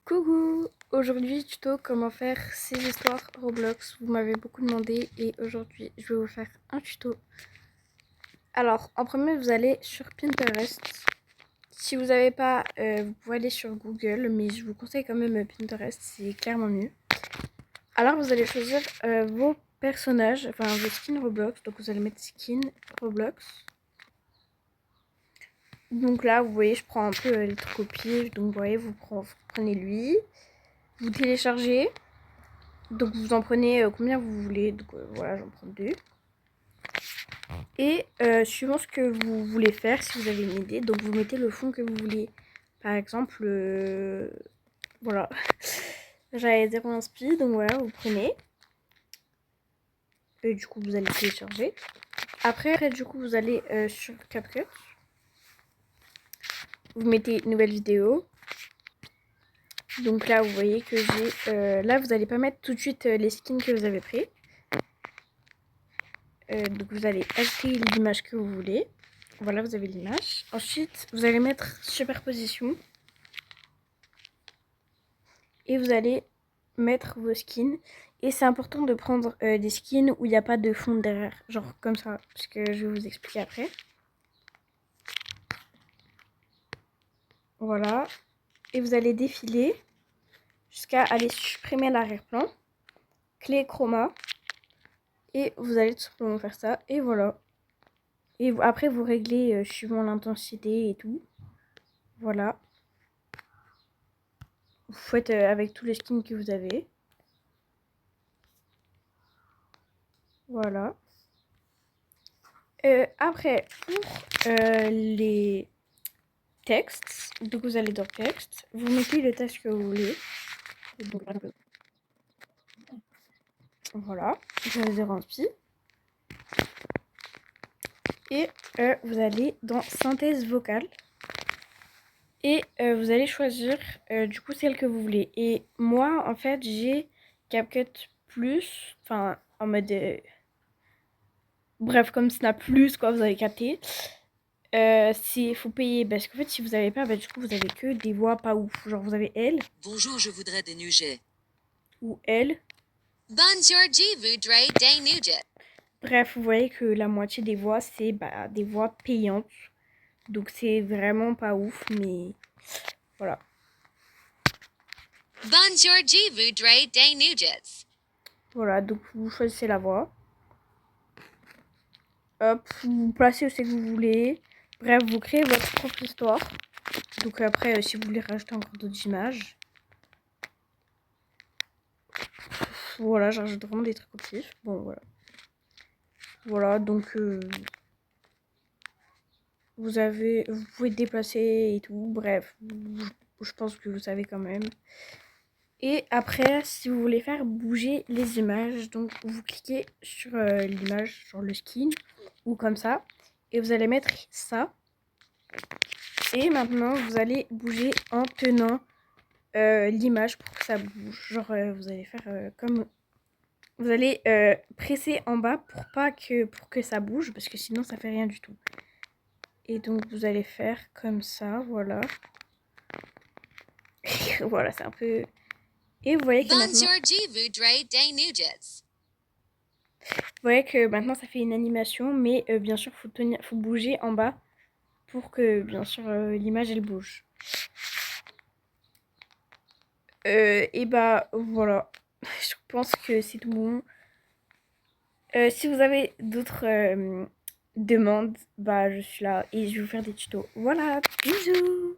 Coucou! Aujourd'hui, tuto comment faire 6 histoires Roblox. Vous m'avez beaucoup demandé et aujourd'hui, je vais vous faire un tuto. Alors, en premier, vous allez sur Pinterest. Si vous n'avez pas, vous pouvez aller sur Google, mais je vous conseille quand même Pinterest, c'est clairement mieux. Alors, vous allez choisir vos personnages, enfin vos skins Roblox. Donc, vous allez mettre skin Roblox. Donc là, vous voyez, je prends un peu les trucs au pif. Donc, vous voyez, vous prenez lui. Vous téléchargez. Donc vous en prenez combien vous voulez. Donc voilà, j'en prends 2. Et suivant ce que vous voulez faire, si vous avez une idée, donc vous mettez le fond que vous voulez. Par exemple, voilà. J'avais 0 inspi, donc voilà, vous prenez. Et du coup, vous allez télécharger. Après du coup, vous allez sur CapCut. Vous mettez nouvelle vidéo. Donc là, vous voyez que j'ai... là, vous n'allez pas mettre tout de suite les skins que vous avez pris. Donc vous allez ajouter l'image que vous voulez. Voilà, vous avez l'image. Ensuite, vous allez mettre superposition. Et vous allez mettre vos skins. Et c'est important de prendre des skins où il n'y a pas de fond derrière. Genre comme ça, parce que je vais vous expliquer après. Voilà. Et vous allez défiler jusqu'à aller supprimer l'arrière-plan. Clé chroma. Et vous allez tout simplement faire ça. Et voilà. Et après, vous réglez suivant l'intensité et tout. Voilà. Vous faites avec tous les skins que vous avez. Voilà. Après, pour les textes, donc vous allez dans texte, vous mettez le texte que vous voulez. Donc, voilà, j'avais 0 inspi. Et vous allez dans synthèse vocale. Et vous allez choisir du coup celle que vous voulez. Et moi, en fait, j'ai CapCut Plus, enfin en mode... bref, comme Snap Plus, quoi, vous avez capté. Faut payer parce qu'en fait, si vous n'avez pas, bah, du coup, vous avez que des voix pas ouf. Genre, vous avez elle. Bonjour, je voudrais des nuggets. Ou elle. Bonjour, je voudrais des nuggets. Bref, vous voyez que la moitié des voix, c'est des voix payantes. Donc, c'est vraiment pas ouf, mais voilà. Bonjour, je voudrais des nuggets. Voilà, donc vous choisissez la voix. Hop, vous placez où c'est que vous voulez. Bref, vous créez votre propre histoire. Donc après, si vous voulez rajouter encore d'autres images. Voilà, j'ajoute vraiment des trucs au pif. Bon, voilà. Voilà, donc vous pouvez déplacer et tout. Bref, je pense que vous savez quand même. Et après, si vous voulez faire bouger les images, donc vous cliquez sur l'image, sur le skin, ou comme ça, et vous allez mettre ça. Et maintenant, vous allez bouger en tenant l'image pour que ça bouge. Genre, vous allez faire comme... Vous allez presser en bas pour que ça bouge, parce que sinon, ça fait rien du tout. Et donc, vous allez faire comme ça, voilà. Voilà, c'est un peu... Et vous voyez que maintenant... Vous voyez que maintenant ça fait une animation, mais bien sûr faut bouger en bas pour que bien sûr l'image elle bouge. Et bah voilà, je pense que c'est tout bon. Si vous avez d'autres demandes, bah je suis là et je vais vous faire des tutos. Voilà, bisous.